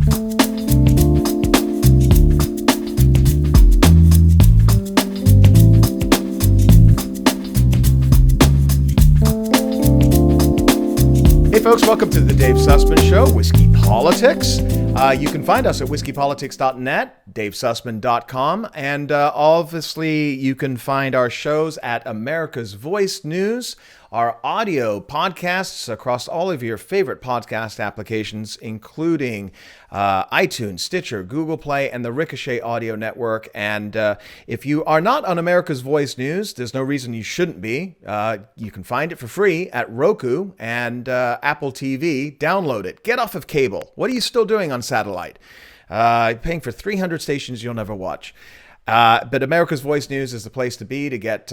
Hey folks, welcome to the Dave Sussman Show, Whiskey Politics. You can find us at whiskeypolitics.net, davesussman.com, and obviously you can find our shows at America's Voice News, our audio podcasts across all of your favorite podcast applications, including iTunes, Stitcher, GooglePlay, and the Ricochet Audio Network. And if you are not on America's Voice News, there's no reason you shouldn't be. You can find it for free at Roku and Apple TV. Download it. Get off of cable. What are you still doing on satellite? Paying for 300 stations you'll never watch. But America's Voice News is the place to be to get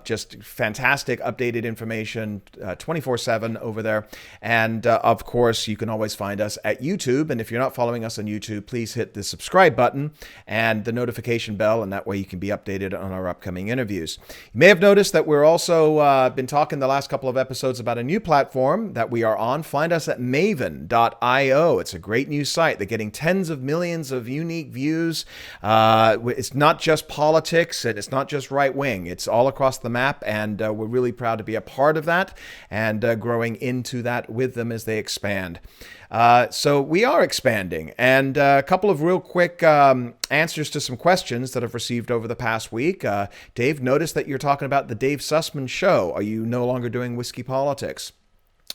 just fantastic updated information 24/7 over there. And of course, you can always find us at YouTube. And if you're not following us on YouTube, please hit the subscribe button and the notification bell. And that way you can be updated on our upcoming interviews. You may have noticed that we're also been talking the last couple of episodes about a new platform that we are on. Find us at maven.io. It's a great new site. They're getting tens of millions of unique views. It's not just politics and it's not just right wing. It's all across the map, and we're really proud to be a part of that and growing into that with them as they expand. So we are expanding, and a couple of real quick answers to some questions that I've received over the past week. Dave, noticed that you're talking about the Dave Sussman Show. Are you no longer doing Whiskey Politics?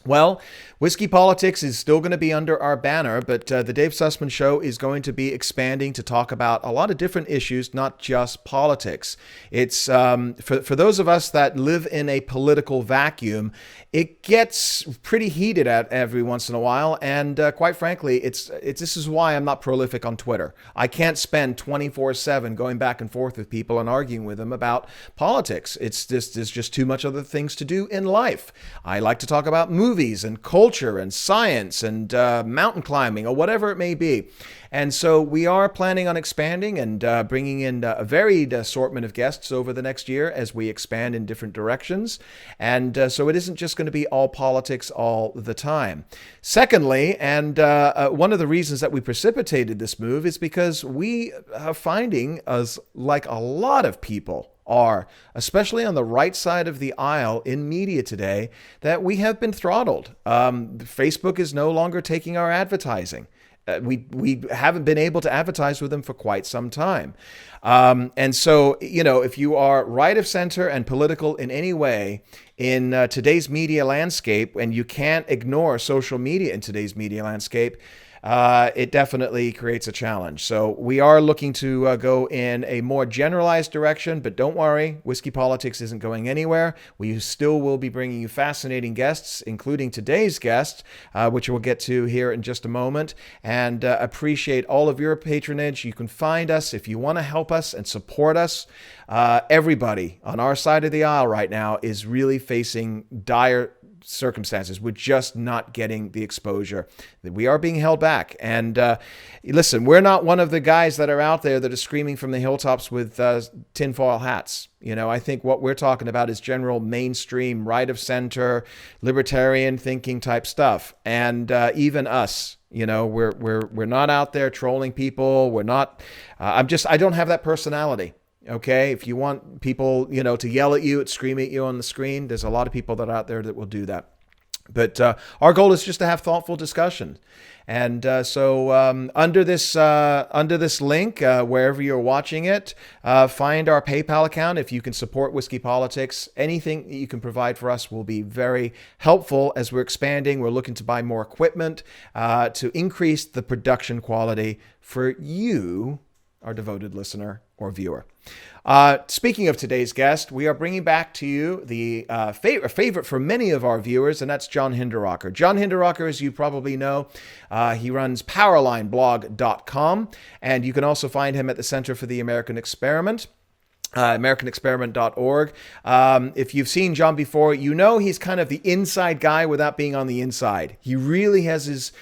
Well, Whiskey Politics is still going to be under our banner, but the Dave Sussman Show is going to be expanding to talk about a lot of different issues, not just politics. It's for those of us that live in a political vacuum, it gets pretty heated at every once in a while, and quite frankly, this is why I'm not prolific on Twitter. I can't spend 24/7 going back and forth with people and arguing with them about politics. There's just too much other things to do in life. I like to talk about movies and culture and science and mountain climbing or whatever it may be. And so we are planning on expanding and bringing in a varied assortment of guests over the next year as we expand in different directions. And so it isn't just going to be all politics all the time. Secondly, and one of the reasons that we precipitated this move is because we are finding, as like a lot of people are, especially on the right side of the aisle in media today, that we have been throttled. Facebook is no longer taking our advertising. We haven't been able to advertise with them for quite some time. And so, if you are right of center and political in any way in today's media landscape, and you can't ignore social media in today's media landscape, it definitely creates a challenge. So we are looking to go in a more generalized direction, but don't worry, Whiskey Politics isn't going anywhere. We still will be bringing you fascinating guests, including today's guest, which we'll get to here in just a moment, and appreciate all of your patronage. You can find us if you want to help us and support us. Everybody on our side of the aisle right now is really facing dire circumstances. We're just not getting the exposure. We are being held back. And listen, we're not one of the guys that are out there that are screaming from the hilltops with tinfoil hats. I think what we're talking about is general mainstream, right of center, libertarian thinking type stuff. And even us, we're not out there trolling people. We're not. I don't have that personality. Okay, if you want people, to yell at you, scream at you on the screen, there's a lot of people that are out there that will do that. But our goal is just to have thoughtful discussion. And so under this link, wherever you're watching it, find our PayPal account. If you can support Whiskey Politics, anything that you can provide for us will be very helpful as we're expanding. We're looking to buy more equipment to increase the production quality for you, our devoted listener or viewer. Speaking of today's guest, we are bringing back to you the favorite for many of our viewers, and that's John Hinderaker. John Hinderaker, as you probably know, he runs powerlineblog.com, and you can also find him at the Center for the American Experiment. AmericanExperiment.org. If you've seen John before, he's kind of the inside guy without being on the inside. He really has his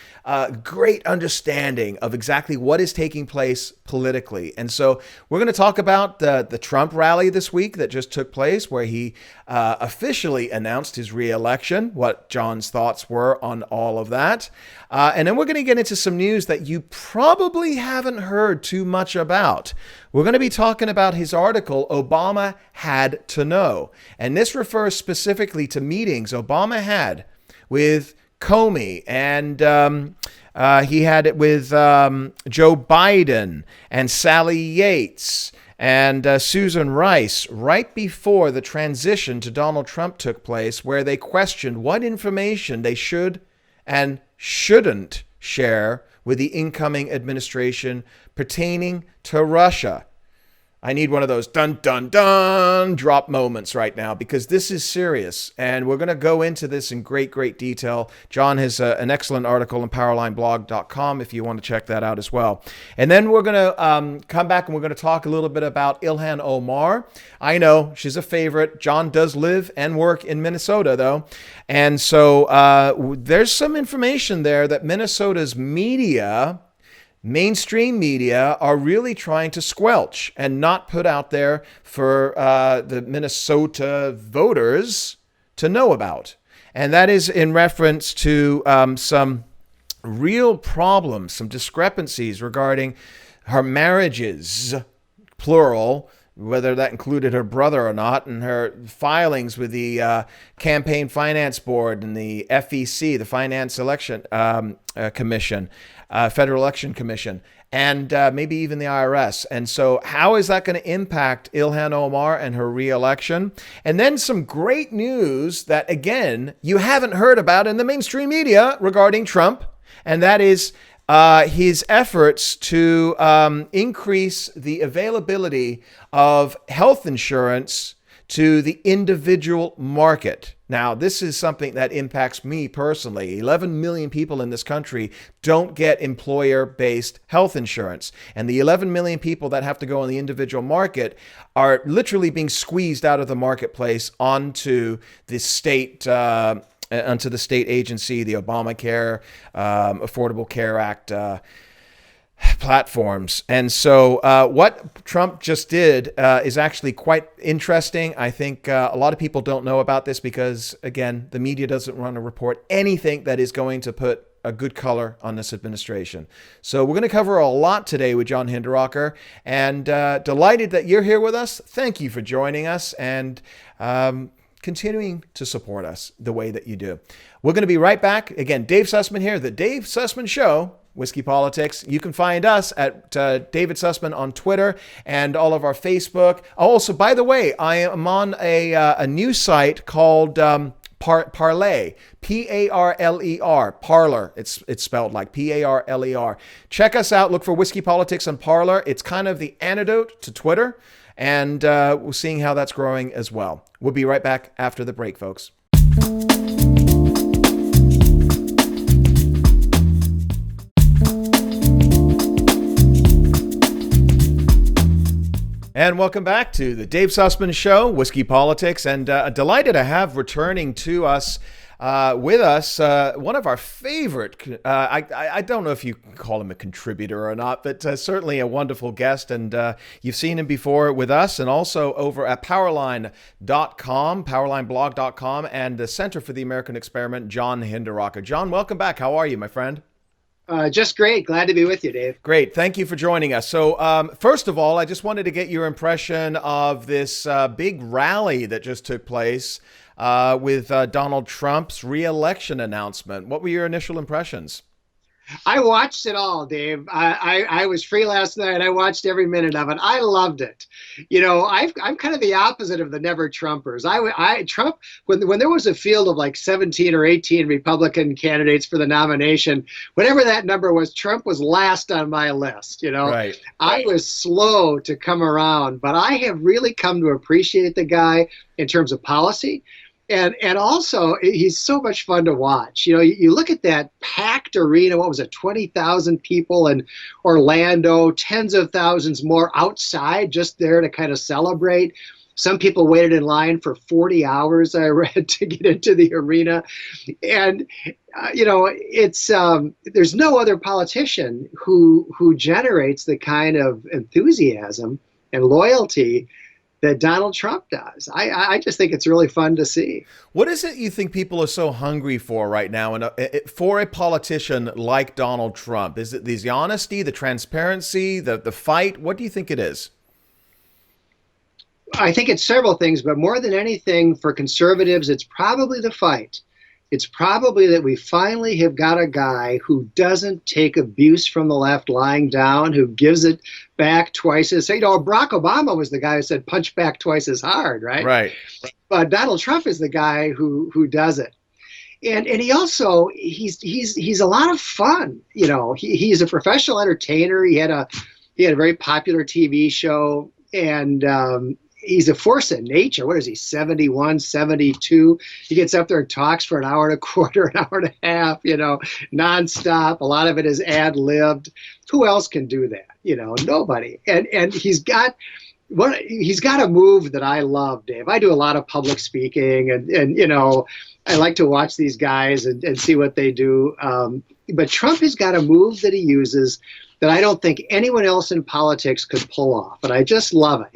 great understanding of exactly what is taking place politically. And so we're going to talk about the Trump rally this week that just took place, where he officially announced his re-election, what John's thoughts were on all of that. And then we're going to get into some news that you probably haven't heard too much about. We're going to be talking about his article, Obama Had to Know. And this refers specifically to meetings Obama had with Comey, and he had it with Joe Biden and Sally Yates and Susan Rice right before the transition to Donald Trump took place, where they questioned what information they should and shouldn't share with the incoming administration pertaining to Russia. I need one of those dun, dun, dun drop moments right now, because this is serious. And we're going to go into this in great, great detail. John has an excellent article on powerlineblog.com if you want to check that out as well. And then we're going to come back and we're going to talk a little bit about Ilhan Omar. I know she's a favorite. John does live and work in Minnesota, though. And so there's some information there that Minnesota's mainstream media are really trying to squelch and not put out there for the Minnesota voters to know about. And that is in reference to some real problems, some discrepancies regarding her marriages, plural, whether that included her brother or not, and her filings with the Campaign Finance Board and the FEC, the Finance Election Commission, Federal Election Commission, and maybe even the IRS. And so how is that going to impact Ilhan Omar and her re-election? And then some great news that, again, you haven't heard about in the mainstream media regarding Trump, and that is his efforts to increase the availability of health insurance to the individual market. Now, this is something that impacts me personally. 11 million people in this country don't get employer-based health insurance. And the 11 million people that have to go on the individual market are literally being squeezed out of the marketplace onto the state agency, the Obamacare, Affordable Care Act platforms. And so what Trump just did is actually quite interesting. I think a lot of people don't know about this because, again, the media doesn't want to report anything that is going to put a good color on this administration. So we're going to cover a lot today with John Hinderaker, and delighted that you're here with us. Thank you for joining us and continuing to support us the way that you do. We're going to be right back. Again, Dave Sussman here, The Dave Sussman Show, Whiskey Politics. You can find us at David Sussman on Twitter and all of our Facebook. Also, by the way, I am on a new site called Parler, P-A-R-L-E-R, Parler. It's spelled like P-A-R-L-E-R. Check us out. Look for Whiskey Politics on Parler. It's kind of the antidote to Twitter, and we're seeing how that's growing as well. We'll be right back after the break, folks. And welcome back to the Dave Sussman Show, Whiskey Politics, and delighted to have returning to us, with us, one of our favorite, I don't know if you call him a contributor or not, but certainly a wonderful guest, and you've seen him before with us and also over at powerline.com, powerlineblog.com, and the Center for the American Experiment, John Hinderaker. John, welcome back. How are you, my friend? Just great. Glad to be with you, Dave. Great. Thank you for joining us. So first of all, I just wanted to get your impression of this big rally that just took place with Donald Trump's re-election announcement. What were your initial impressions? I watched it all, Dave. I was free last night. I watched every minute of it. I loved it. You know, I'm kind of the opposite of the never Trumpers. Trump, when there was a field of like 17 or 18 Republican candidates for the nomination, whatever that number was, Trump was last on my list. You know, right. I was slow to come around, but I have really come to appreciate the guy in terms of policy. And also, he's so much fun to watch. You know, you look at that packed arena, what was it, 20,000 people in Orlando, tens of thousands more outside just there to kind of celebrate. Some people waited in line for 40 hours, I read, to get into the arena. And, it's there's no other politician who generates the kind of enthusiasm and loyalty that Donald Trump does. I just think it's really fun to see. What is it you think people are so hungry for right now, and for a politician like Donald Trump? Is it the honesty, the transparency, the fight? What do you think it is? I think it's several things, but more than anything, for conservatives, it's probably the fight. It's probably that we finally have got a guy who doesn't take abuse from the left lying down, who gives it back twice as, Barack Obama was the guy who said punch back twice as hard, right? Right. But Donald Trump is the guy who does it. And he also, he's a lot of fun. He's a professional entertainer. He had a very popular TV show, and he's a force of nature. What is he, 71, 72? He gets up there and talks for an hour and a quarter, an hour and a half, nonstop. A lot of it is ad-libbed. Who else can do that? Nobody. And he's got a move that I love, Dave. I do a lot of public speaking, and I like to watch these guys and see what they do. But Trump has got a move that he uses that I don't think anyone else in politics could pull off, and I just love it.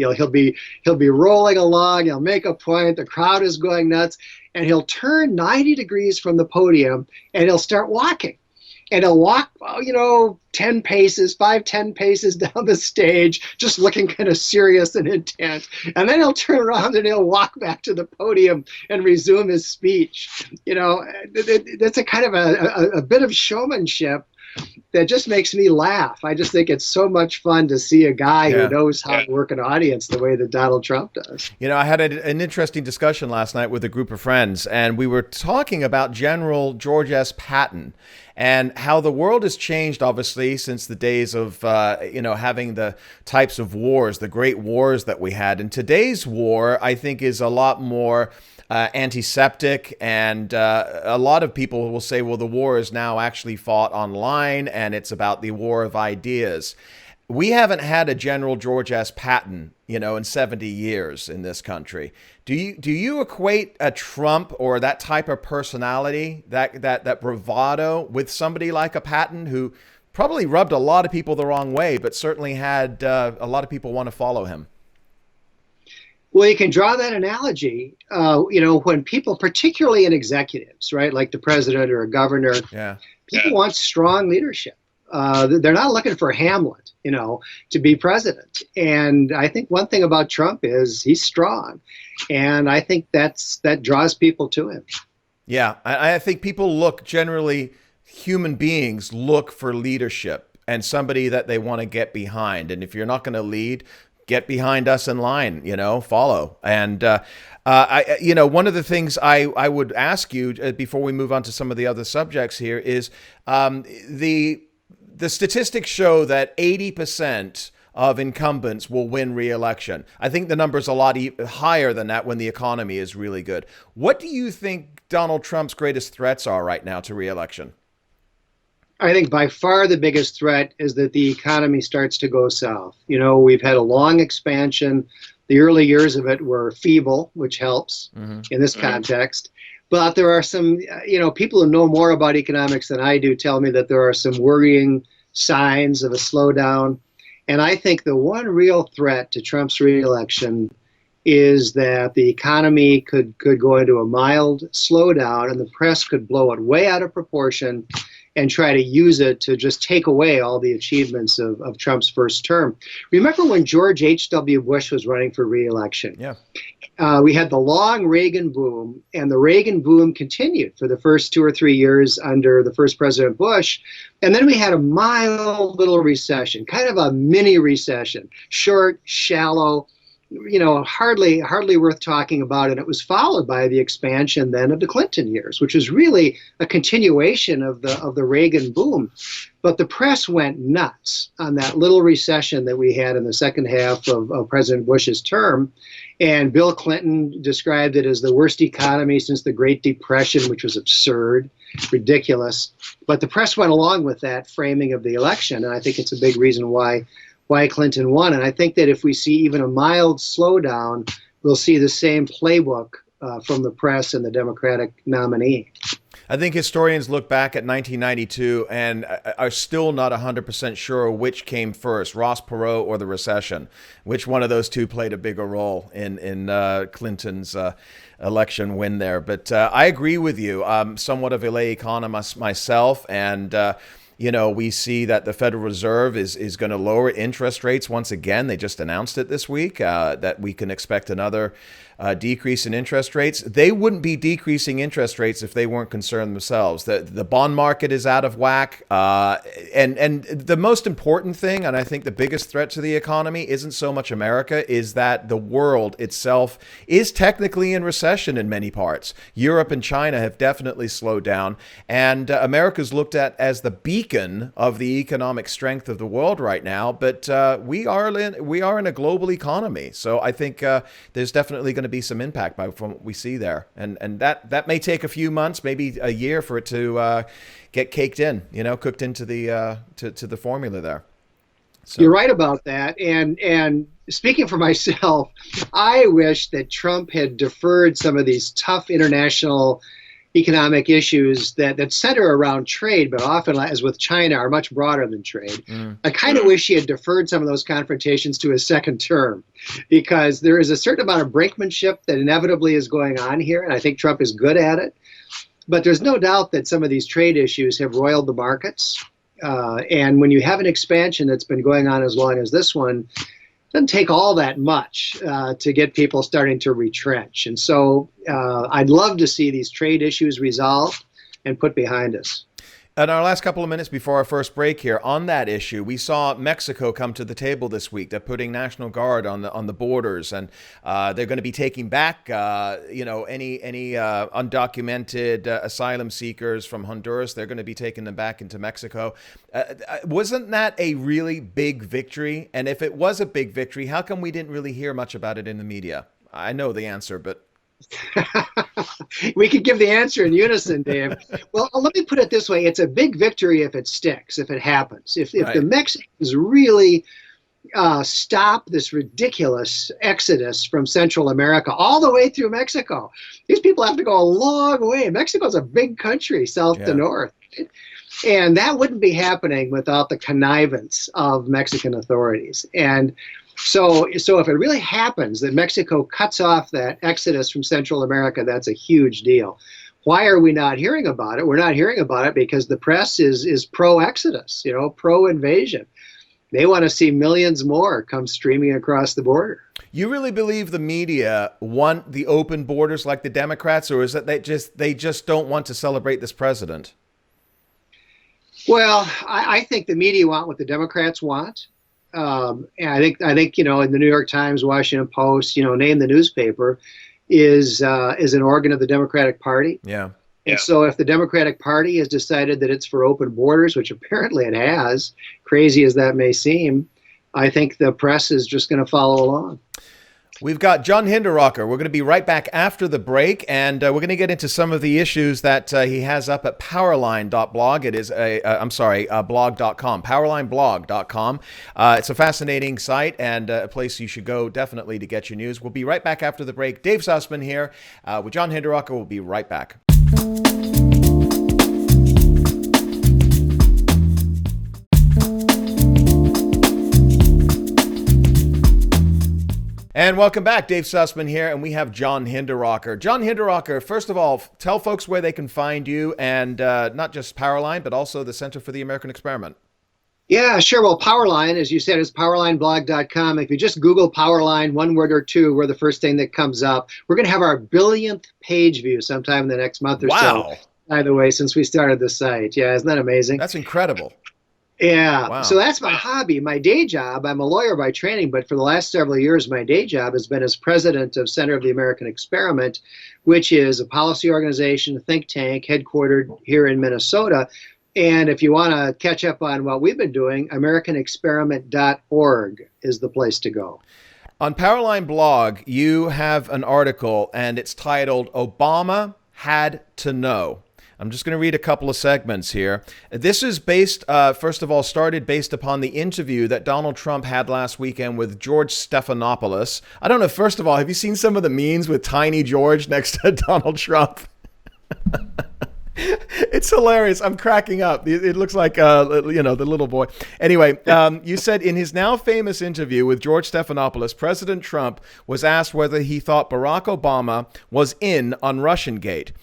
He'll be rolling along, he'll make a point, the crowd is going nuts, and he'll turn 90 degrees from the podium and he'll start walking. And he'll walk, 10 paces down the stage, just looking kind of serious and intent. And then he'll turn around and he'll walk back to the podium and resume his speech. That's a kind of a bit of showmanship that just makes me laugh. I just think it's so much fun to see a guy who knows how to work an audience the way that Donald Trump does. I had an interesting discussion last night with a group of friends, and we were talking about General George S. Patton and how the world has changed, obviously, since the days of, having the types of wars, the great wars that we had. And today's war, I think, is a lot more antiseptic, and a lot of people will say, well, the war is now actually fought online, and it's about the war of ideas. We haven't had a General George S. Patton, in 70 years in this country. Do you equate a Trump or that type of personality, that bravado, with somebody like a Patton who probably rubbed a lot of people the wrong way, but certainly had a lot of people want to follow him? Well, you can draw that analogy, when people, particularly in executives, right, like the president or a governor, people want strong leadership. They're not looking for Hamlet, to be president. And I think one thing about Trump is he's strong. And I think that draws people to him. Yeah, I think people generally, human beings look for leadership and somebody that they want to get behind. And if you're not going to lead, get behind us in line, follow. And, one of the things I would ask you before we move on to some of the other subjects here is the statistics show that 80% of incumbents will win re-election. I think the number's a lot higher than that when the economy is really good. What do you think Donald Trump's greatest threats are right now to re-election? I think by far the biggest threat is that the economy starts to go south. We've had a long expansion. The early years of it were feeble, which helps in this context. But there are some, people who know more about economics than I do tell me that there are some worrying signs of a slowdown. And I think the one real threat to Trump's reelection is that the economy could go into a mild slowdown, and the press could blow it way out of proportion and try to use it to just take away all the achievements of Trump's first term. Remember when George H.W. Bush was running for re-election? Yeah. We had the long Reagan boom, and the Reagan boom continued for the first 2 or 3 years under the first President Bush. And then we had a mild little recession, kind of a mini recession, short, shallow, hardly worth talking about. And it was followed by the expansion then of the Clinton years, which was really a continuation of the Reagan boom. But the press went nuts on that little recession that we had in the second half of President Bush's term. And Bill Clinton described it as the worst economy since the Great Depression, which was absurd, ridiculous. But the press went along with that framing of the election. And I think it's a big reason why Clinton won. And I think that if we see even a mild slowdown, we'll see the same playbook from the press and the Democratic nominee. I think historians look back at 1992 and are still not 100% sure which came first, Ross Perot or the recession. Which one of those two played a bigger role in Clinton's election win there? But I agree with you. I'm somewhat of a lay economist myself, and we see that the Federal Reserve is going to lower interest rates once again. They just announced it this week, that we can expect another decrease in interest rates. They wouldn't be decreasing interest rates if they weren't concerned themselves. The bond market is out of whack. And the most important thing, and I think the biggest threat to the economy, isn't so much America, is that the world itself is technically in recession in many parts. Europe and China have definitely slowed down, and America's looked at as the beacon of the economic strength of the world right now. But we are in a global economy, so I think there's definitely going to be some impact from what we see there, and that may take a few months, maybe a year, for it to get caked in, cooked into the to the formula there. So. You're right about that, and speaking for myself, I wish that Trump had deferred some of these tough international economic issues that center around trade, but often, as with China, are much broader than trade. I kind of wish he had deferred some of those confrontations to his second term, because there is a certain amount of brinkmanship that inevitably is going on here, and I think Trump is good at it. But there's no doubt that some of these trade issues have roiled the markets. And when you have an expansion that's been going on as long as this one, it doesn't take all that much to get people starting to retrench. And so I'd love to see these trade issues resolved and put behind us. In our last couple of minutes before our first break here, on that issue, we saw Mexico come to the table this week. They're putting National Guard on the borders, and they're going to be taking back any undocumented asylum seekers from Honduras. They're going to be taking them back into Mexico. Wasn't that a really big victory? And if it was a big victory, how come we didn't really hear much about it in the media? I know the answer, but... We could give the answer in unison, Dave. Well, let me put it this way. It's a big victory if it sticks, if it happens. If right. The Mexicans really stop this ridiculous exodus from Central America all the way through Mexico. These people have to go a long way. Mexico's a big country, south to north. And that wouldn't be happening without the connivance of Mexican authorities. And so if it really happens that Mexico cuts off that exodus from Central America, that's a huge deal. Why are we not hearing about it? We're not hearing about it because the press is pro-exodus, pro-invasion. They want to see millions more come streaming across the border. You really believe the media want the open borders like the Democrats, or is it they just don't want to celebrate this president? Well, I think the media want what the Democrats want. And I think in the New York Times, Washington Post, name the newspaper, is an organ of the Democratic Party. Yeah. And so if the Democratic Party has decided that it's for open borders, which apparently it has, crazy as that may seem, I think the press is just going to follow along. We've got John Hinderaker. We're going to be right back after the break, and we're going to get into some of the issues that he has up at powerline.blog. It is blog.com, powerlineblog.com. It's a fascinating site and a place you should go definitely to get your news. We'll be right back after the break. Dave Sussman here with John Hinderaker. We'll be right back. And welcome back. Dave Sussman here, and we have John Hinderaker. John Hinderaker, first of all, tell folks where they can find you, and not just Powerline, but also the Center for the American Experiment. Yeah, sure. Well, Powerline, as you said, is powerlineblog.com. If you just Google Powerline, one word or two, we're the first thing that comes up. We're going to have our billionth page view sometime in the next month or so, by the way, since we started the site. Yeah, isn't that amazing? That's incredible. Yeah. Wow. So that's my hobby. My day job, I'm a lawyer by training, but for the last several years, my day job has been as president of Center of the American Experiment, which is a policy organization, a think tank headquartered here in Minnesota. And if you want to catch up on what we've been doing, americanexperiment.org is the place to go. On Powerline blog, you have an article, and it's titled Obama Had to Know. I'm just going to read a couple of segments here. This is based, first of all, started based upon the interview that Donald Trump had last weekend with George Stephanopoulos. I don't know, first of all, have you seen some of the memes with Tiny George next to Donald Trump? It's hilarious. I'm cracking up. It looks like, the little boy. Anyway, you said in his now famous interview with George Stephanopoulos, President Trump was asked whether he thought Barack Obama was in on Russiagate.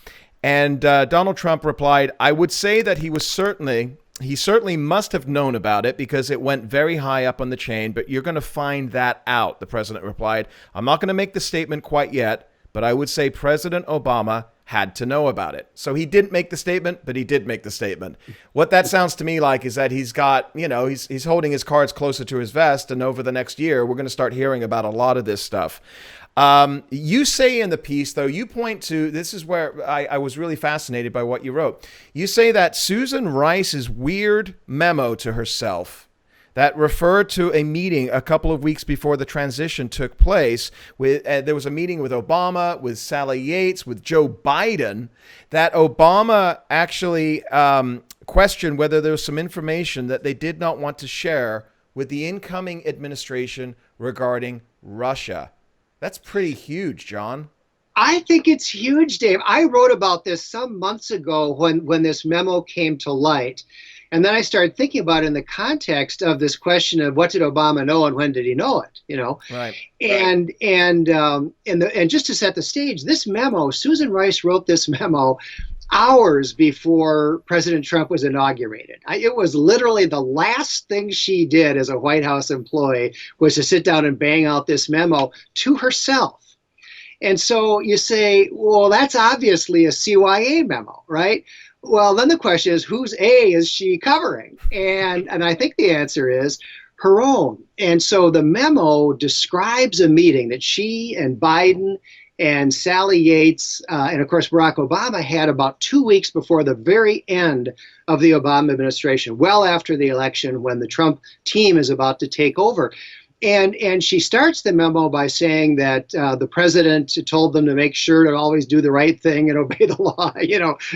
And Donald Trump replied, I would say that he certainly must have known about it because it went very high up on the chain, but you're going to find that out, the president replied. I'm not going to make the statement quite yet, but I would say President Obama had to know about it. So he didn't make the statement, but he did make the statement. What that sounds to me like is that he's got, he's holding his cards closer to his vest, and over the next year, we're going to start hearing about a lot of this stuff. You say in the piece, though, you point to, this is where I was really fascinated by what you wrote. You say that Susan Rice's weird memo to herself that referred to a meeting a couple of weeks before the transition took place. There was a meeting with Obama, with Sally Yates, with Joe Biden, that Obama actually questioned whether there was some information that they did not want to share with the incoming administration regarding Russia. That's pretty huge, John. I think it's huge, Dave. I wrote about this some months ago when this memo came to light. And then I started thinking about it in the context of this question of what did Obama know and when did he know it? Right. And just to set the stage, this memo, Susan Rice wrote this memo hours before President Trump was inaugurated. It was literally the last thing she did as a White House employee was to sit down and bang out this memo to herself. And so you say, well, that's obviously a CYA memo, right? Well, then the question is, whose A is she covering? And I think the answer is her own. And so the memo describes a meeting that she and Biden and Sally Yates and, of course, Barack Obama had about 2 weeks before the very end of the Obama administration, well after the election when the Trump team is about to take over. And she starts the memo by saying that the president told them to make sure to always do the right thing and obey the law,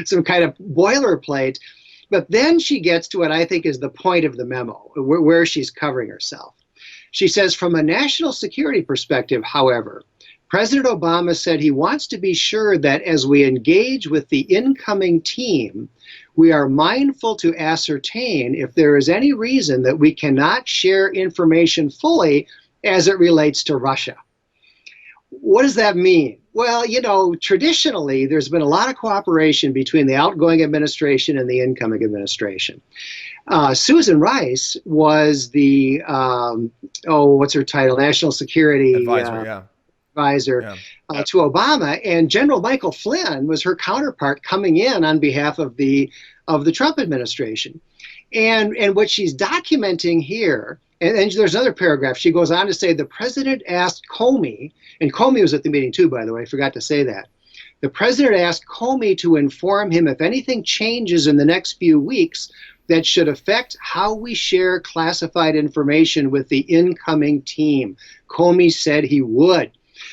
some kind of boilerplate. But then she gets to what I think is the point of the memo, where she's covering herself. She says, from a national security perspective, however, President Obama said he wants to be sure that as we engage with the incoming team, we are mindful to ascertain if there is any reason that we cannot share information fully as it relates to Russia. What does that mean? Well, traditionally, there's been a lot of cooperation between the outgoing administration and the incoming administration. Susan Rice was the, what's her title? National Security Advisor, advisor to Obama, and General Michael Flynn was her counterpart coming in on behalf of the Trump administration. And what she's documenting here, and there's another paragraph, she goes on to say the president asked Comey, and Comey was at the meeting too, by the way, I forgot to say that. The president asked Comey to inform him if anything changes in the next few weeks that should affect how we share classified information with the incoming team. Comey said he would.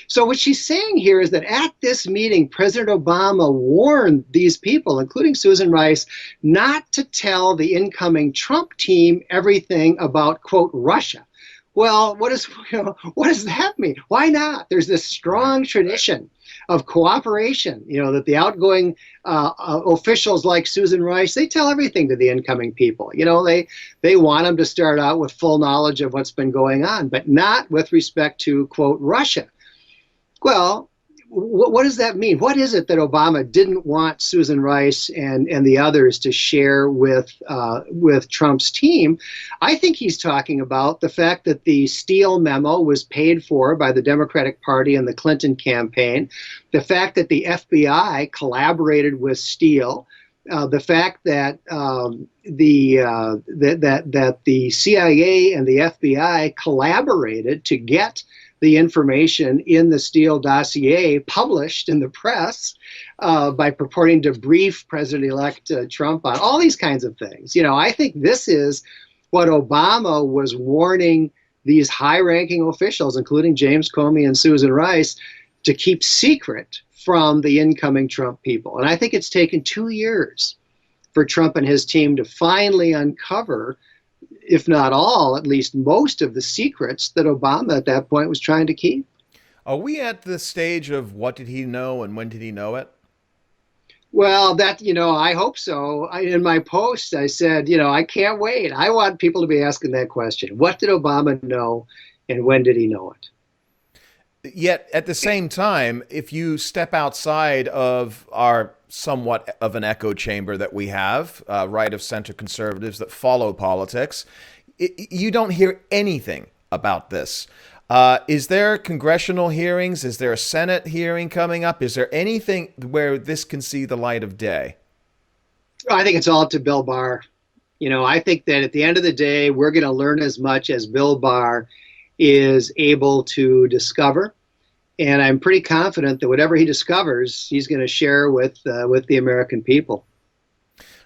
So what she's saying here is that at this meeting, President Obama warned these people, including Susan Rice, not to tell the incoming Trump team everything about, quote, Russia. Well, what does that mean? Why not? There's this strong tradition of cooperation, that the outgoing officials like Susan Rice, they tell everything to the incoming people. They want them to start out with full knowledge of what's been going on, but not with respect to, quote, Russia. Well, what does that mean? What is it that Obama didn't want Susan Rice and the others to share with Trump's team? I think he's talking about the fact that the Steele memo was paid for by the Democratic Party and the Clinton campaign, the fact that the FBI collaborated with Steele, the fact that that the CIA and the FBI collaborated to get the information in the Steele dossier published in the press by purporting to brief President-elect Trump on all these kinds of things. I think this is what Obama was warning these high-ranking officials, including James Comey and Susan Rice, to keep secret from the incoming Trump people. And I think it's taken 2 years for Trump and his team to finally uncover, if not all, at least most of the secrets that Obama at that point was trying to keep. Are we at the stage of what did he know and when did he know it? Well, I hope so. In my post, I said, I can't wait. I want people to be asking that question. What did Obama know and when did he know it? Yet at the same time, if you step outside of our somewhat of an echo chamber that we have, right of center conservatives that follow politics, you don't hear anything about this. Is there congressional hearings? Is there a Senate hearing coming up? Is there anything where this can see the light of day? I think it's all up to Bill Barr. I think that at the end of the day, we're going to learn as much as Bill Barr is able to discover. And I'm pretty confident that whatever he discovers, he's going to share with the American people.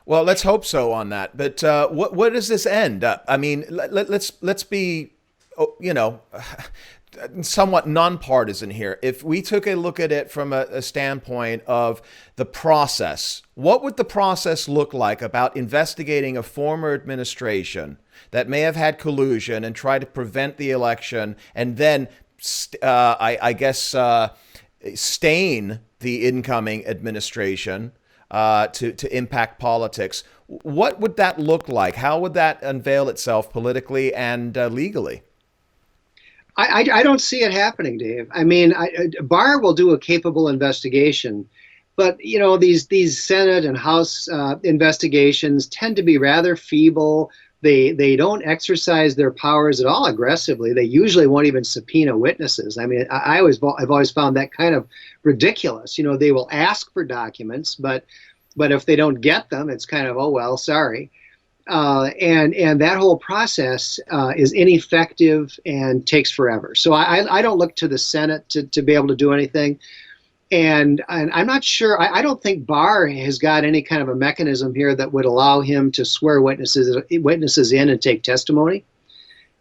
Well, let's hope so on that. But what does this end? I mean, let's be, somewhat nonpartisan here. If we took a look at it from a standpoint of the process, what would the process look like about investigating a former administration that may have had collusion and try to prevent the election and then stain the incoming administration to impact politics? What would that look like? How would that unveil itself politically and legally? I don't see it happening, Dave. I mean, Barr will do a capable investigation, but these Senate and House investigations tend to be rather feeble. They don't exercise their powers at all aggressively. They usually won't even subpoena witnesses. I mean, I've always found that kind of ridiculous. They will ask for documents, but if they don't get them, it's kind of, oh well, sorry. And that whole process is ineffective and takes forever. So I don't look to the Senate to be able to do anything. And I'm not sure. I don't think Barr has got any kind of a mechanism here that would allow him to swear witnesses in and take testimony.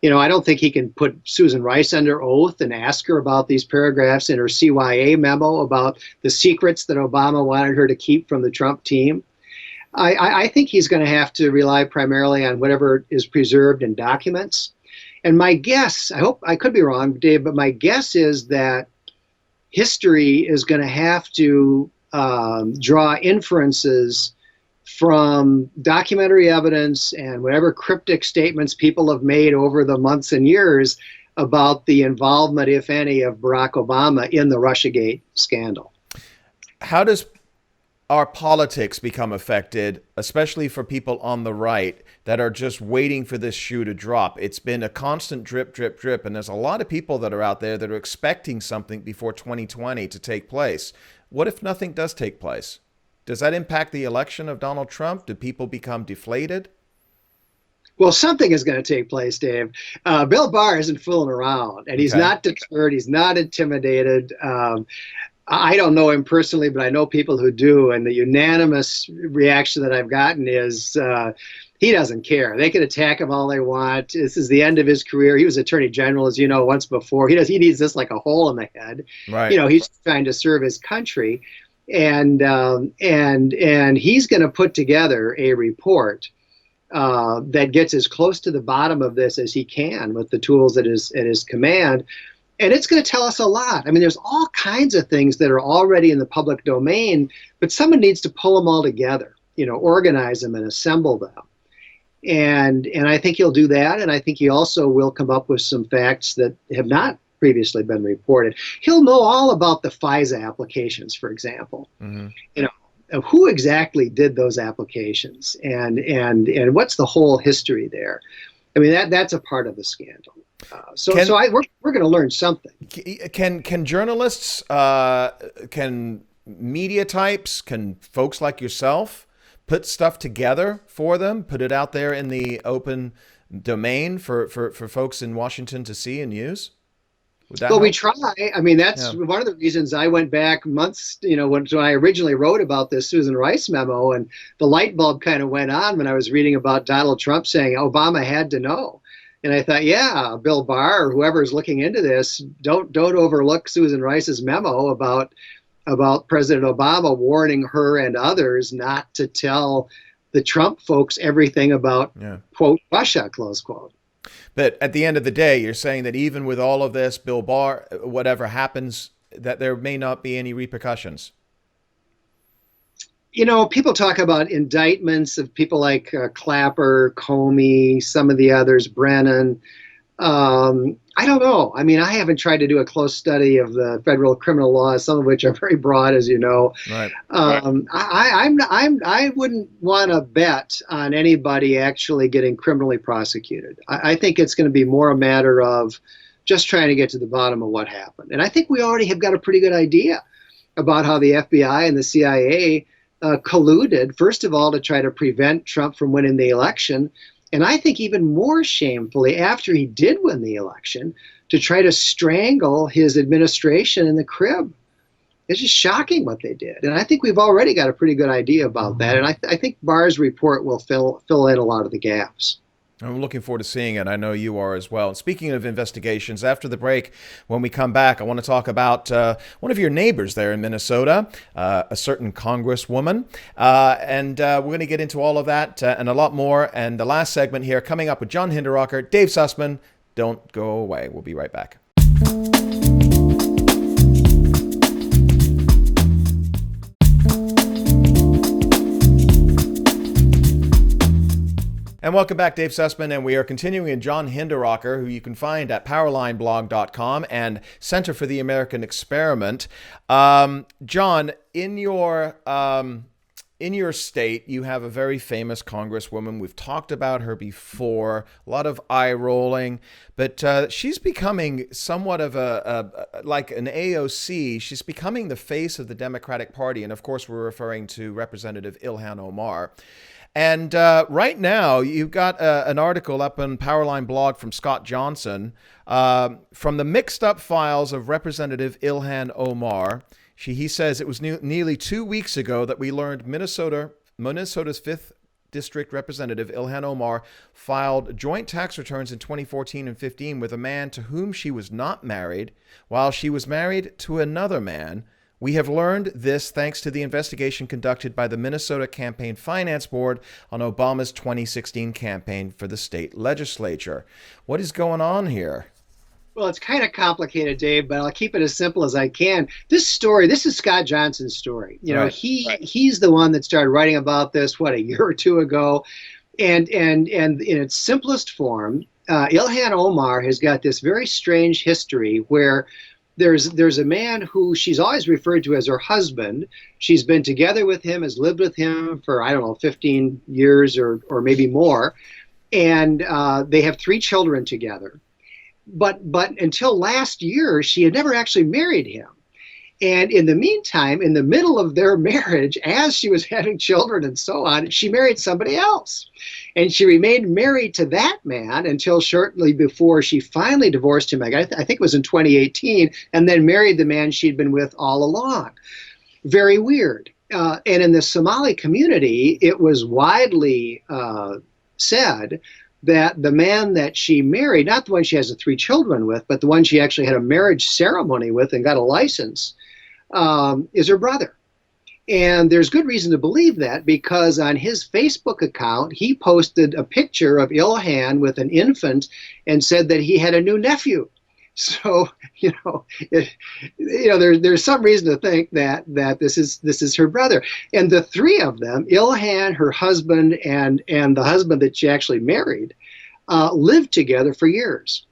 I don't think he can put Susan Rice under oath and ask her about these paragraphs in her CYA memo about the secrets that Obama wanted her to keep from the Trump team. I think he's going to have to rely primarily on whatever is preserved in documents. And my guess, I hope I could be wrong, Dave, but my guess is that history is going to have to draw inferences from documentary evidence and whatever cryptic statements people have made over the months and years about the involvement, if any, of Barack Obama in the Russiagate scandal. How does our politics become affected, especially for people on the right that are just waiting for this shoe to drop? It's been a constant drip, drip, drip, and there's a lot of people that are out there that are expecting something before 2020 to take place. What if nothing does take place? Does that impact the election of Donald Trump? Do people become deflated? Well, something is going to take place, Dave. Bill Barr isn't fooling around, and he's not deterred. He's not intimidated. I don't know him personally, but I know people who do, and the unanimous reaction that I've gotten is he doesn't care. They can attack him all they want. This is the end of his career. He was Attorney General, as you know, once before. He needs this like a hole in the head. Right. He's trying to serve his country, and he's going to put together a report that gets as close to the bottom of this as he can with the tools at his command. And it's going to tell us a lot. I mean, there's all kinds of things that are already in the public domain, but someone needs to pull them all together, organize them and assemble them. And I think he'll do that. And I think he also will come up with some facts that have not previously been reported. He'll know all about the FISA applications, for example. Mm-hmm. Who exactly did those applications and what's the whole history there? I mean, that's a part of the scandal. We're going to learn something. Can journalists, can media types, can folks like yourself put stuff together for them, put it out there in the open domain for folks in Washington to see and use? Well, we try. I mean, that's one of the reasons I went back months, when I originally wrote about this Susan Rice memo, and the light bulb kind of went on when I was reading about Donald Trump saying Obama had to know. And I thought, yeah, Bill Barr or whoever is looking into this, don't overlook Susan Rice's memo about President Obama warning her and others not to tell the Trump folks everything about, quote, Russia, close quote. But at the end of the day, you're saying that even with all of this, Bill Barr, whatever happens, that there may not be any repercussions. You know, people talk about indictments of people like Clapper, Comey, some of the others, Brennan. I don't know. I mean, I haven't tried to do a close study of the federal criminal laws, some of which are very broad, as you know. Right. I wouldn't want to bet on anybody actually getting criminally prosecuted. I think it's going to be more a matter of just trying to get to the bottom of what happened. And I think we already have got a pretty good idea about how the FBI and the CIA colluded, first of all, to try to prevent Trump from winning the election. And I think even more shamefully, after he did win the election, to try to strangle his administration in the crib. It's just shocking what they did. And I think we've already got a pretty good idea about that. And I think Barr's report will fill in a lot of the gaps. I'm looking forward to seeing it. I know you are as well. And speaking of investigations, after the break, when we come back, I want to talk about one of your neighbors there in Minnesota, a certain congresswoman. And we're going to get into all of that and a lot more. And the last segment here coming up with John Hinderaker, Dave Sussman. Don't go away. We'll be right back. And welcome back, Dave Sussman, and we are continuing with John Hinderaker, who you can find at powerlineblog.com and Center for the American Experiment. John, in your state, you have a very famous congresswoman. We've talked about her before, a lot of eye rolling, but she's becoming somewhat of like an AOC. She's becoming the face of the Democratic Party, and of course, we're referring to Representative Ilhan Omar. And right now, you've got an article up on Powerline blog from Scott Johnson from the mixed up files of Representative Ilhan Omar. He says it was nearly 2 weeks ago that we learned Minnesota's 5th District Representative Ilhan Omar filed joint tax returns in 2014 and 15 with a man to whom she was not married, while she was married to another man. We have learned this thanks to the investigation conducted by the Minnesota Campaign Finance Board on Obama's 2016 campaign for the state legislature. What is going on here? Well, it's kind of complicated, Dave, but I'll keep it as simple as I can. This is Scott Johnson's story. You know, he's the one that started writing about this, a year or two ago. And in its simplest form, Ilhan Omar has got this very strange history where there's a man who she's always referred to as her husband. She's been together with him, has lived with him for, 15 years or maybe more. And they have 3 children together. But until last year, she had never actually married him. And in the meantime, in the middle of their marriage, as she was having children and so on, she married somebody else. And she remained married to that man until shortly before she finally divorced him. I think it was in 2018, and then married the man she'd been with all along. Very weird. And in the Somali community, it was widely said that the man that she married, not the one she has the 3 children with, but the one she actually had a marriage ceremony with and got a license, is her brother. And there's good reason to believe that, because on his Facebook account, he posted a picture of Ilhan with an infant and said that he had a new nephew. So, there's some reason to think that this is her brother. And the 3 of them, Ilhan, her husband, and the husband that she actually married, lived together for years.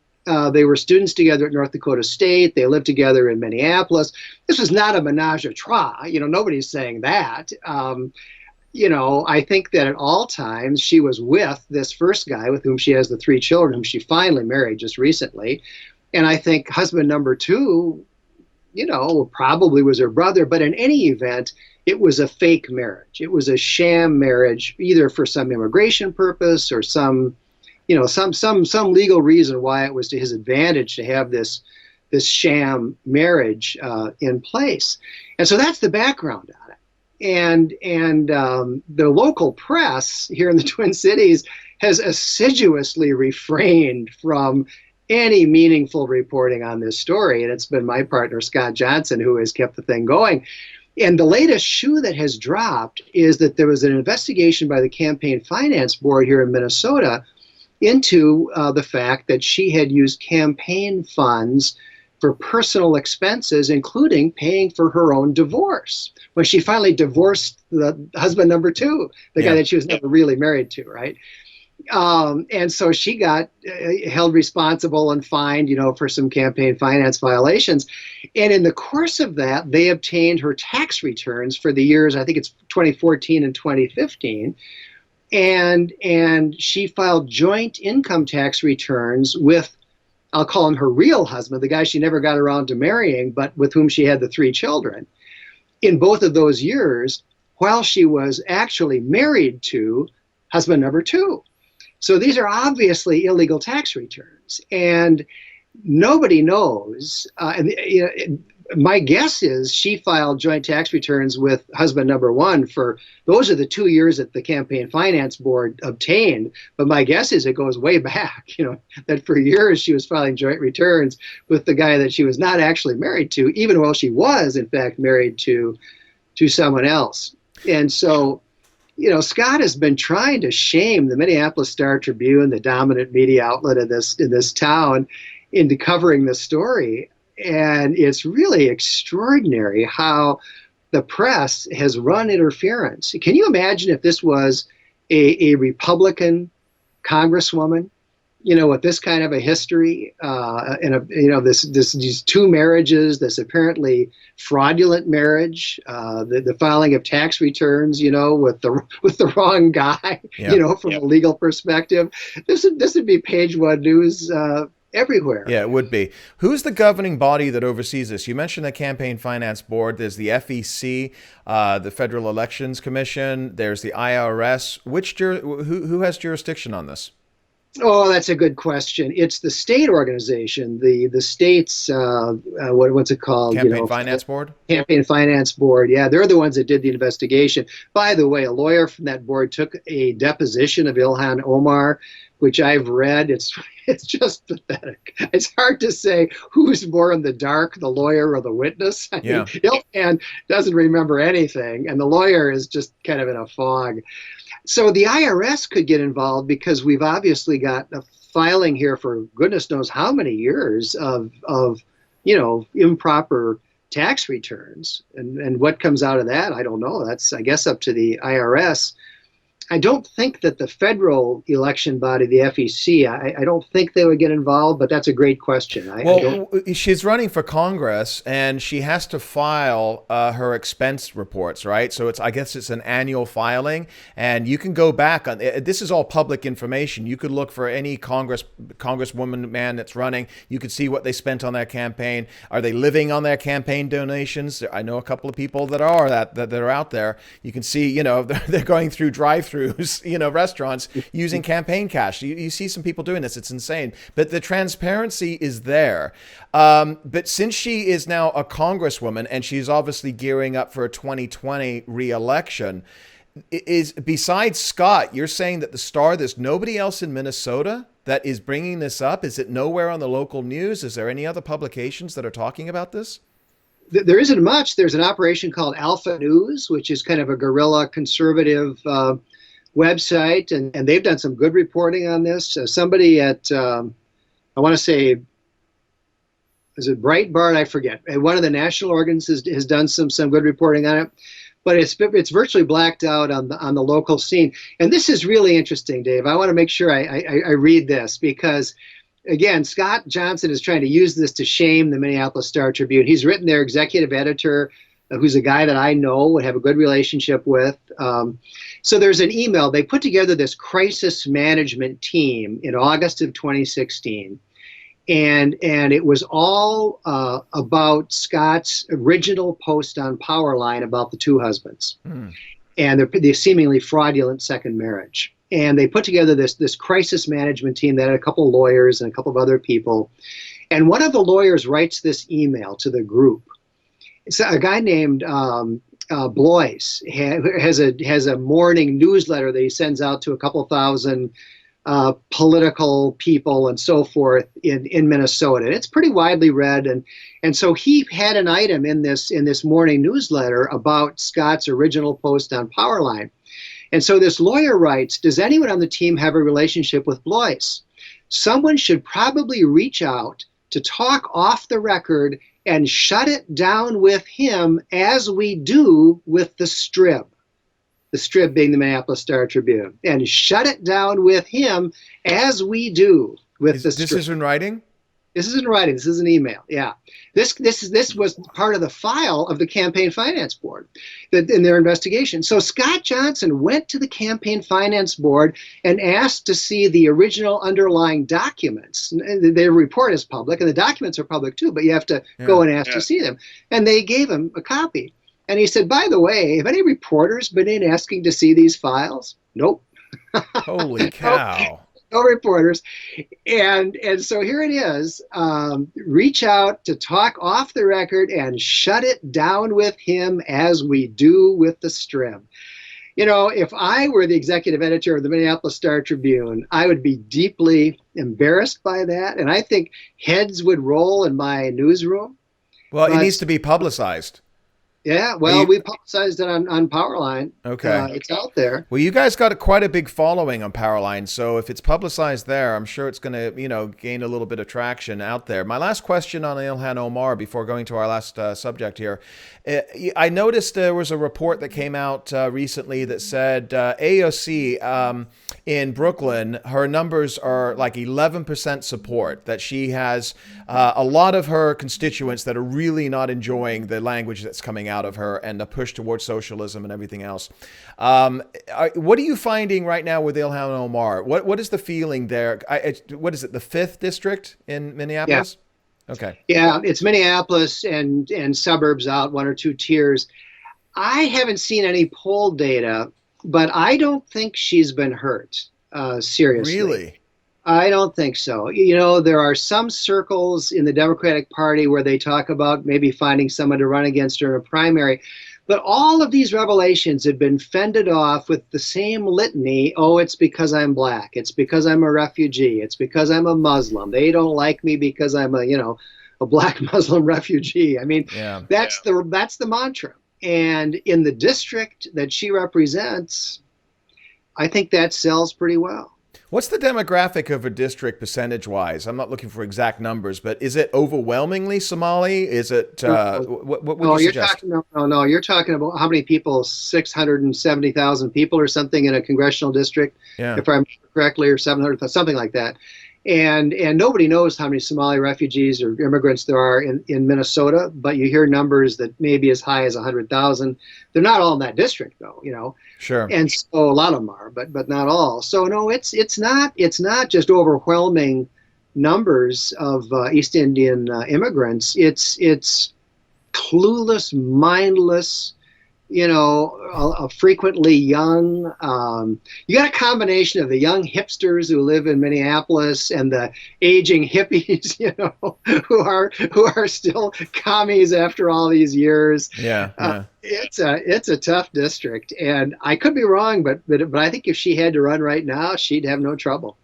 They were students together at North Dakota State. They lived together in Minneapolis. This was not a menage a trois. Nobody's saying that. I think that at all times she was with this first guy with whom she has the 3 children, whom she finally married just recently. And I think husband number 2, probably was her brother. But in any event, it was a fake marriage. It was a sham marriage, either for some immigration purpose or some legal reason why it was to his advantage to have this sham marriage in place. And so that's the background on it. And the local press here in the Twin Cities has assiduously refrained from any meaningful reporting on this story. And it's been my partner, Scott Johnson, who has kept the thing going. And the latest shoe that has dropped is that there was an investigation by the Campaign Finance Board here in Minnesota into the fact that she had used campaign funds for personal expenses, including paying for her own divorce, when she finally divorced the husband number two, the guy that she was never really married to, right? And so she got held responsible and fined, for some campaign finance violations. And in the course of that, they obtained her tax returns for the years, I think it's 2014 and 2015. And she filed joint income tax returns with, I'll call him her real husband, the guy she never got around to marrying, but with whom she had the 3 children, in both of those years, while she was actually married to husband number 2. So these are obviously illegal tax returns, and nobody knows. My guess is she filed joint tax returns with husband number 1 for, those are the 2 years that the Campaign Finance Board obtained. But my guess is it goes way back, that for years she was filing joint returns with the guy that she was not actually married to, even while she was in fact married to someone else. And so, Scott has been trying to shame the Minneapolis Star-Tribune, the dominant media outlet in this town, into covering the story. And it's really extraordinary how the press has run interference. Can you imagine if this was a Republican congresswoman, with this kind of a history, and these 2 marriages, this apparently fraudulent marriage, the filing of tax returns, with the wrong guy, from a legal perspective. This would be page 1 news everywhere. Yeah, it would be. Who's the governing body that oversees this? You mentioned the Campaign Finance Board. There's the FEC, the Federal Elections Commission. There's the IRS. Who has jurisdiction on this? Oh, that's a good question. It's the state organization, the state's, what's it called? Campaign Finance Board? Campaign Finance Board, yeah. They're the ones that did the investigation. By the way, a lawyer from that board took a deposition of Ilhan Omar, which I've read. It's just pathetic. It's hard to say who's more in the dark, the lawyer or the witness. I mean, Ilhan doesn't remember anything, and the lawyer is just kind of in a fog. So the IRS could get involved because we've obviously got a filing here for goodness knows how many years of improper tax returns. And what comes out of that, I don't know. That's, I guess, up to the IRS. I don't think that the federal election body, the FEC, I don't think they would get involved, but that's a great question. She's running for Congress, and she has to file her expense reports, right? So I guess it's an annual filing, and you can go back on this is all public information. You could look for any congresswoman, man that's running. You could see what they spent on their campaign. Are they living on their campaign donations? I know a couple of people that are out there. You can see, they're going through drive-throughs, restaurants using campaign cash. You see some people doing this. It's insane. But the transparency is there. But since she is now a congresswoman and she's obviously gearing up for a 2020 re-election, besides Scott, you're saying that the Star, there's nobody else in Minnesota that is bringing this up? Is it nowhere on the local news? Is there any other publications that are talking about this? There isn't much. There's an operation called Alpha News, which is kind of a guerrilla conservative website, and they've done some good reporting on this. Somebody at, I want to say, is it Breitbart? I forget. One of the national organs has done some good reporting on it, but it's virtually blacked out on the local scene. And this is really interesting, Dave. I want to make sure I read this because, again, Scott Johnson is trying to use this to shame the Minneapolis Star-Tribune. He's written their executive editor, who's a guy that I know, would have a good relationship with. So there's an email. They put together this crisis management team in August of 2016. And it was all about Scott's original post on Powerline about the 2 husbands and their seemingly fraudulent second marriage. And they put together this crisis management team that had a couple of lawyers and a couple of other people. And one of the lawyers writes this email to the group. It's a guy named Blois has a morning newsletter that he sends out to a couple thousand political people and so forth in Minnesota. And it's pretty widely read. And so he had an item in this morning newsletter about Scott's original post on Powerline. And so this lawyer writes, does anyone on the team have a relationship with Blois? Someone should probably reach out to talk off the record and shut it down with him as we do with the Strib. The Strib being the Minneapolis Star-Tribune. And shut it down with him as we do with the Strib. This is in writing? This is in writing. This is an email. Yeah. This was part of the file of the Campaign Finance Board in their investigation. So Scott Johnson went to the Campaign Finance Board and asked to see the original underlying documents. Their report is public, and the documents are public too, but you have to go and ask to see them. And they gave him a copy. And he said, by the way, have any reporters been in asking to see these files? Nope. Holy cow. No reporters. And so here it is. Reach out to talk off the record and shut it down with him as we do with the Strib. You know, if I were the executive editor of the Minneapolis Star-Tribune, I would be deeply embarrassed by that. And I think heads would roll in my newsroom. Well, it needs to be publicized. Yeah, well, we publicized it on Powerline. Okay. It's out there. Well, you guys got quite a big following on Powerline, so if it's publicized there, I'm sure it's going to, gain a little bit of traction out there. My last question on Ilhan Omar before going to our last subject here. I noticed there was a report that came out recently that said AOC in Brooklyn, her numbers are like 11% support, that she has a lot of her constituents that are really not enjoying the language that's coming out of her and the push towards socialism and everything else. What are you finding right now with Ilhan Omar? What is the feeling there? What is it, the 5th district in Minneapolis? Yeah. Okay. Yeah, it's Minneapolis and suburbs out 1 or 2 tiers. I haven't seen any poll data, but I don't think she's been hurt, seriously. Really? I don't think so. You know, there are some circles in the Democratic Party where they talk about maybe finding someone to run against her in a primary. But all of these revelations have been fended off with the same litany. Oh, it's because I'm black. It's because I'm a refugee. It's because I'm a Muslim. They don't like me because I'm a black Muslim refugee. I mean, that's the mantra. And in the district that she represents, I think that sells pretty well. What's the demographic of a district percentage-wise? I'm not looking for exact numbers, but is it overwhelmingly Somali? Is it, what would you suggest? You're talking about how many people, 670,000 people or something in a congressional district, if I remember correctly, or 700, something like that. And nobody knows how many Somali refugees or immigrants there are in Minnesota, but you hear numbers that may be as high as 100,000. They're not all in that district, though, Sure. And so a lot of them are, but not all. So no, it's not just overwhelming numbers of East Indian immigrants. It's clueless, mindless, frequently young. You got a combination of the young hipsters who live in Minneapolis and the aging hippies, who are still commies after all these years. It's a tough district, and I could be wrong, but I think if she had to run right now, she'd have no trouble.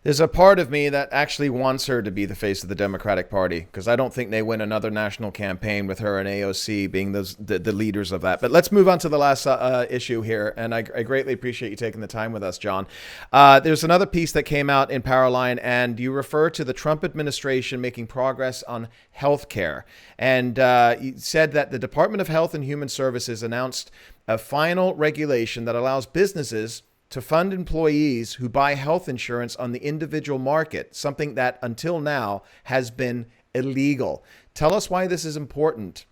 There's a part of me that actually wants her to be the face of the Democratic Party, because I don't think they win another national campaign with her and AOC being the leaders of that. But let's move on to the last issue here, and I greatly appreciate you taking the time with us, John. There's another piece that came out in Powerline, and you refer to the Trump administration making progress on health care. And you said that the Department of Health and Human Services announced a final regulation that allows businesses to fund employees who buy health insurance on the individual market, something that until now has been illegal. Tell us why this is important.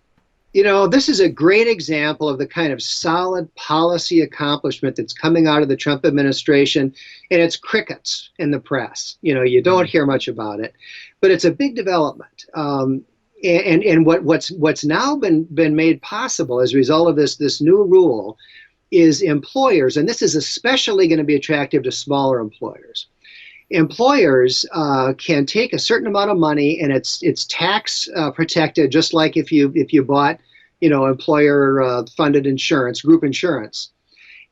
This is a great example of the kind of solid policy accomplishment that's coming out of the Trump administration, and it's crickets in the press. You don't hear much about it, but it's a big development. And what's now been made possible as a result of this new rule is employers, and this is especially going to be attractive to smaller employers. Employers can take a certain amount of money, and it's tax protected, just like if you bought, employer funded insurance, group insurance.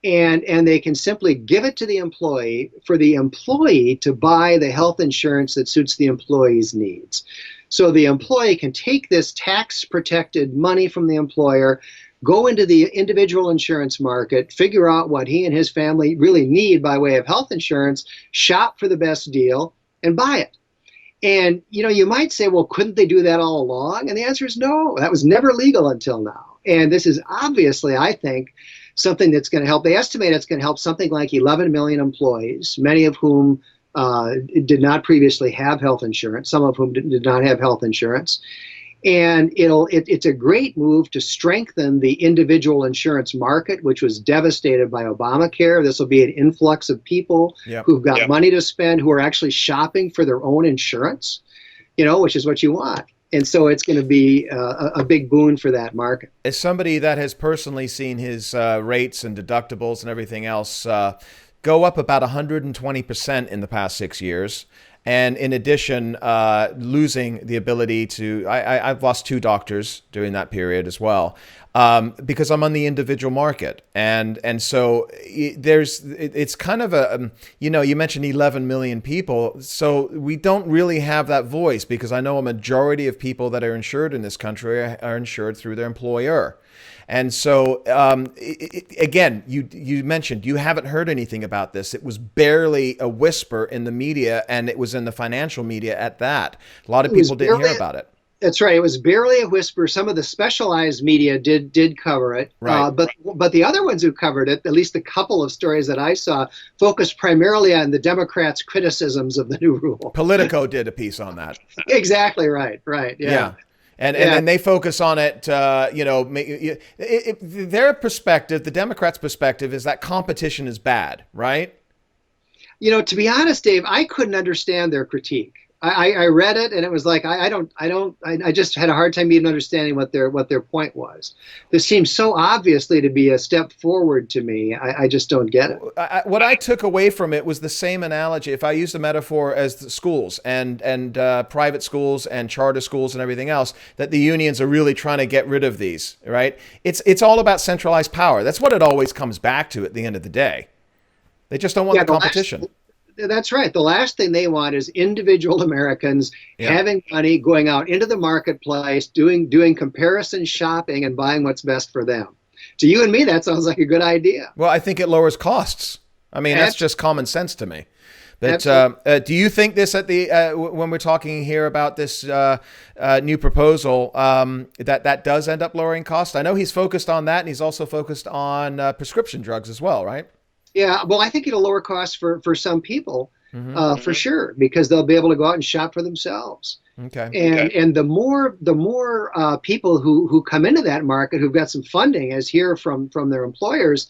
and they can simply give it to the employee for the employee to buy the health insurance that suits the employee's needs. So the employee can take this tax-protected money from the employer, go into the individual insurance market, figure out what he and his family really need by way of health insurance, shop for the best deal, and buy it. And, you might say, well, couldn't they do that all along? And the answer is no. That was never legal until now. And this is obviously, I think, something that's going to help. They estimate it's going to help something like 11 million employees, many of whom did not previously have health insurance, some of whom did not have health insurance. And it's a great move to strengthen the individual insurance market, which was devastated by Obamacare. This will be an influx of people who've got money to spend, who are actually shopping for their own insurance, which is what you want. And so it's going to be a big boon for that market. As somebody that has personally seen his rates and deductibles and everything else go up about 120% in the past 6 years. And in addition, losing the ability to, I've lost 2 doctors during that period as well, because I'm on the individual market. And so it's kind of a, you mentioned 11 million people. So we don't really have that voice, because I know a majority of people that are insured in this country are insured through their employer. And so, again, you mentioned you haven't heard anything about this. It was barely a whisper in the media, and it was in the financial media at that. A lot of people didn't hear about it. That's right. It was barely a whisper. Some of the specialized media did cover it. Right. But the other ones who covered it, at least a couple of stories that I saw, focused primarily on the Democrats' criticisms of the new rule. Politico did a piece on that. Exactly right. Right. Yeah. And they focus on it, their perspective, the Democrats' perspective, is that competition is bad, right? To be honest, Dave, I couldn't understand their critique. I read it, and it was like I just had a hard time even understanding what their point was. This seems so obviously to be a step forward to me. I just don't get it. What I took away from it was the same analogy. If I use the metaphor as the schools and private schools and charter schools and everything else, that the unions are really trying to get rid of these, right? It's all about centralized power. That's what it always comes back to at the end of the day. They just don't want the competition. That's right. The last thing they want is individual Americans having money, going out into the marketplace, doing comparison shopping and buying what's best for them. To you and me, that sounds like a good idea. Well, I think it lowers costs. I mean, that's just common sense to me. But do you think this at the when we're talking here about this new proposal that does end up lowering costs? I know he's focused on that, and he's also focused on prescription drugs as well, right? Yeah, well, I think it'll lower costs for some people, for sure, because they'll be able to go out and shop for themselves. Okay. And the more people who come into that market who've got some funding, as here from their employers,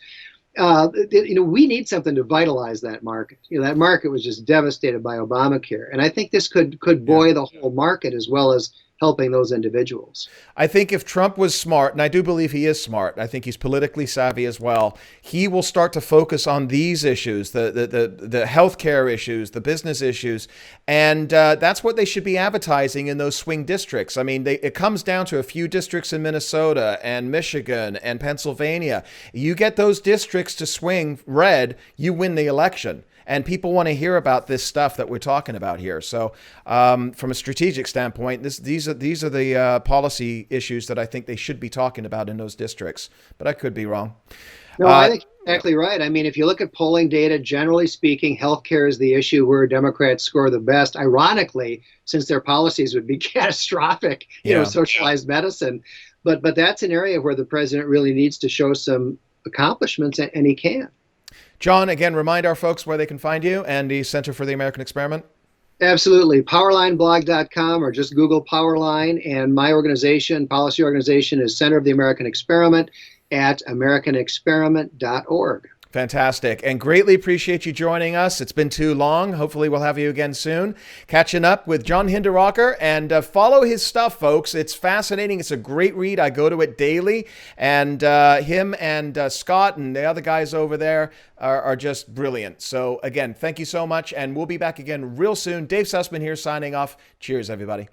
we need something to vitalize that market. That market was just devastated by Obamacare, and I think this could buoy the whole market as well as helping those individuals. I think if Trump was smart, and I do believe he is smart, I think he's politically savvy as well, he will start to focus on these issues, the healthcare issues, the business issues, and that's what they should be advertising in those swing districts. I mean, it comes down to a few districts in Minnesota and Michigan and Pennsylvania. You get those districts to swing red, you win the election. And people want to hear about this stuff that we're talking about here. So from a strategic standpoint, these are the policy issues that I think they should be talking about in those districts. But I could be wrong. No, I think you're exactly right. I mean, if you look at polling data, generally speaking, healthcare is the issue where Democrats score the best. Ironically, since their policies would be catastrophic, socialized medicine. But that's an area where the president really needs to show some accomplishments, and he can. John, again, remind our folks where they can find you and the Center for the American Experiment. Absolutely. Powerlineblog.com, or just Google Powerline. And my organization, policy organization, is Center of the American Experiment at americanexperiment.org. Fantastic. And greatly appreciate you joining us. It's been too long. Hopefully we'll have you again soon. Catching up with John Hinderaker, and follow his stuff, folks. It's fascinating. It's a great read. I go to it daily. And him and Scott and the other guys over there are just brilliant. So again, thank you so much. And we'll be back again real soon. Dave Sussman here signing off. Cheers, everybody.